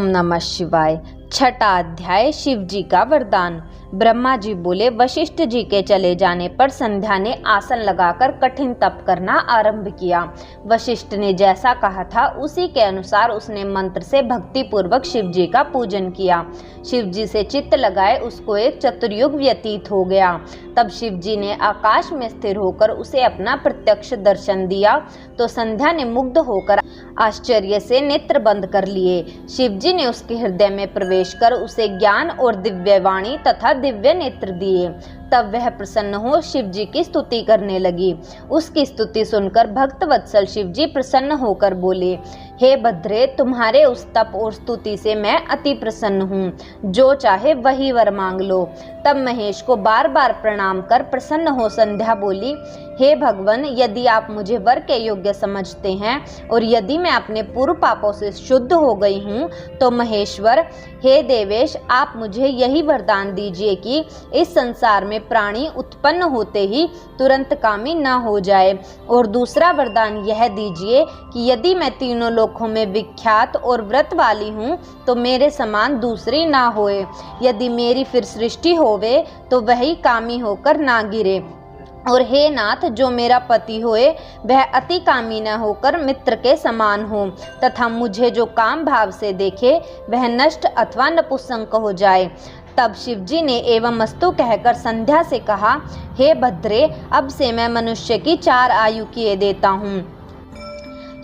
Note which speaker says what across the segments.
Speaker 1: ओम नमः शिवाय। छठा अध्याय, शिव जी का वरदान। ब्रह्मा जी बोले, वशिष्ठ जी के चले जाने पर संध्या ने आसन लगाकर कठिन तप करना आरंभ किया। वशिष्ठ ने जैसा कहा था उसी के अनुसार उसने मंत्र से भक्ति पूर्वक शिव जी का पूजन किया। शिव जी से चित्त लगाए उसको एक चतुर्युग व्यतीत हो गया। तब शिव जी ने आकाश में स्थिर होकर उसे अपना प्रत्यक्ष दर्शन दिया तो संध्या ने मुग्ध होकर आश्चर्य से नेत्र बंद कर लिए। शिव जी ने उसके हृदय में प्रवेश कर उसे ज्ञान और दिव्य वाणी तथा दिव्य नेत्र दिए। तब वह प्रसन्न हो शिव जी की स्तुति करने लगी। उसकी स्तुति सुनकर भक्त वत्सल शिव जी प्रसन्न होकर बोले, हे भद्रे, तुम्हारे उस तप और स्तुति से मैं अति प्रसन्न हूँ। जो चाहे वही वर मांग लो। तब महेश को बार बार प्रणाम कर प्रसन्न हो संध्या बोली, हे भगवान, यदि आप मुझे वर के योग्य समझते हैं और यदि मैं अपने पूर्व पापों से शुद्ध हो गई हूँ तो महेश्वर, हे देवेश, आप मुझे यही वरदान दीजिए कि इस संसार में प्राणी उत्पन्न होते ही तुरंत कामी न हो जाए। और दूसरा वरदान यह दीजिए कि यदि मैं तीनों लोकों में विख्यात और व्रत वाली हूँ तो मेरे समान दूसरी ना होए। यदि मेरी फिर सृष्टि होवे तो वही कामी होकर ना गिरे। और हे नाथ, जो मेरा पति होए वह अति कामी न होकर मित्र के समान हो तथा मुझे जो काम भाव से देखे वह नष्ट अथवा नपुंसक हो जाए। तब शिव जी ने एवं अस्तु कहकर संध्या से कहा, हे भद्रे, अब से मैं मनुष्य की 4 आयु किए देता हूँ,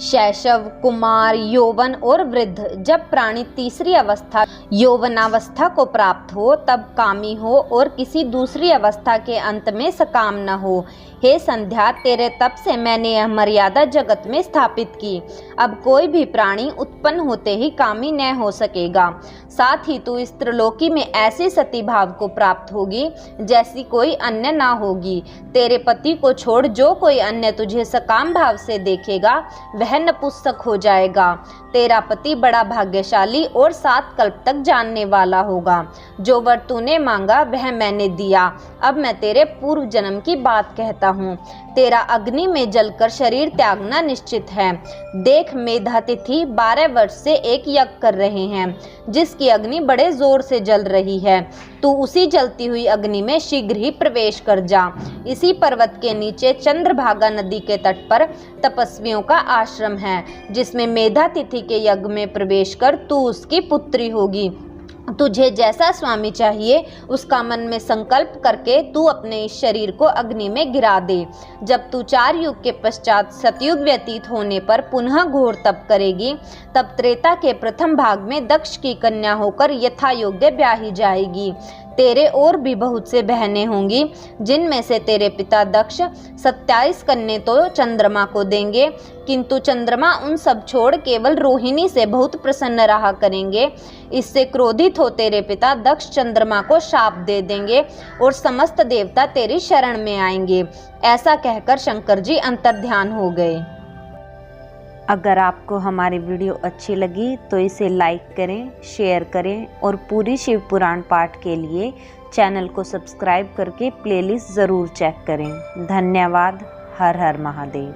Speaker 1: शैशव, कुमार, यौवन और वृद्ध। जब प्राणी तीसरी अवस्था यौवनावस्था को प्राप्त हो तब कामी हो और किसी दूसरी अवस्था के अंत में सकाम न हो। हे संध्या, तेरे तप से मैंने यह मर्यादा जगत में स्थापित की। अब कोई भी प्राणी उत्पन्न होते ही कामी न हो सकेगा। साथ ही तू इस त्रिलोकी में ऐसी सती भाव को प्राप्त होगी जैसी कोई अन्य ना होगी। तेरे पति को छोड़ जो कोई अन्य तुझे सकाम भाव से देखेगा वह नपुंसक हो जाएगा। तेरा पति बड़ा भाग्यशाली और 7 कल्प तक जानने वाला होगा। जो वर तूने मांगा वह मैंने दिया। अब मैं तेरे पूर्व जन्म की बात कहता हूँ। तेरा अग्नि में जलकर शरीर त्यागना निश्चित है। देख, मेधातिथि 12 वर्ष से एक यज्ञ कर रहे हैं जिसकी अग्नि बड़े जोर से जल रही है। तू उसी जलती हुई अग्नि में शीघ्र ही प्रवेश कर जा। इसी पर्वत के नीचे चंद्रभागा नदी के तट पर तपस्वियों का आश्रम है जिसमें मेधातिथि के यज्ञ में प्रवेश कर तू उसकी पुत्री होगी। तुझे जैसा स्वामी चाहिए उसका मन में संकल्प करके तू अपने इस शरीर को अग्नि में गिरा दे। जब तू 4 युग के पश्चात सतयुग व्यतीत होने पर पुनः घोर तप करेगी तब त्रेता के प्रथम भाग में दक्ष की कन्या होकर यथा योग्य ब्याही जाएगी। तेरे और भी बहुत से बहनें होंगी जिनमें से तेरे पिता दक्ष 27 कन्या तो चंद्रमा को देंगे, किंतु चंद्रमा उन सब छोड़ केवल रोहिणी से बहुत प्रसन्न रहा करेंगे। इससे क्रोधित हो तेरे पिता दक्ष चंद्रमा को शाप दे देंगे और समस्त देवता तेरी शरण में आएंगे। ऐसा कहकर शंकर जी अंतर्ध्यान हो गए। अगर आपको हमारी वीडियो अच्छी लगी तो इसे लाइक करें, शेयर करें और पूरी शिव पुराण पाठ के लिए चैनल को सब्सक्राइब करके प्लेलिस्ट ज़रूर चेक करें। धन्यवाद। हर हर महादेव।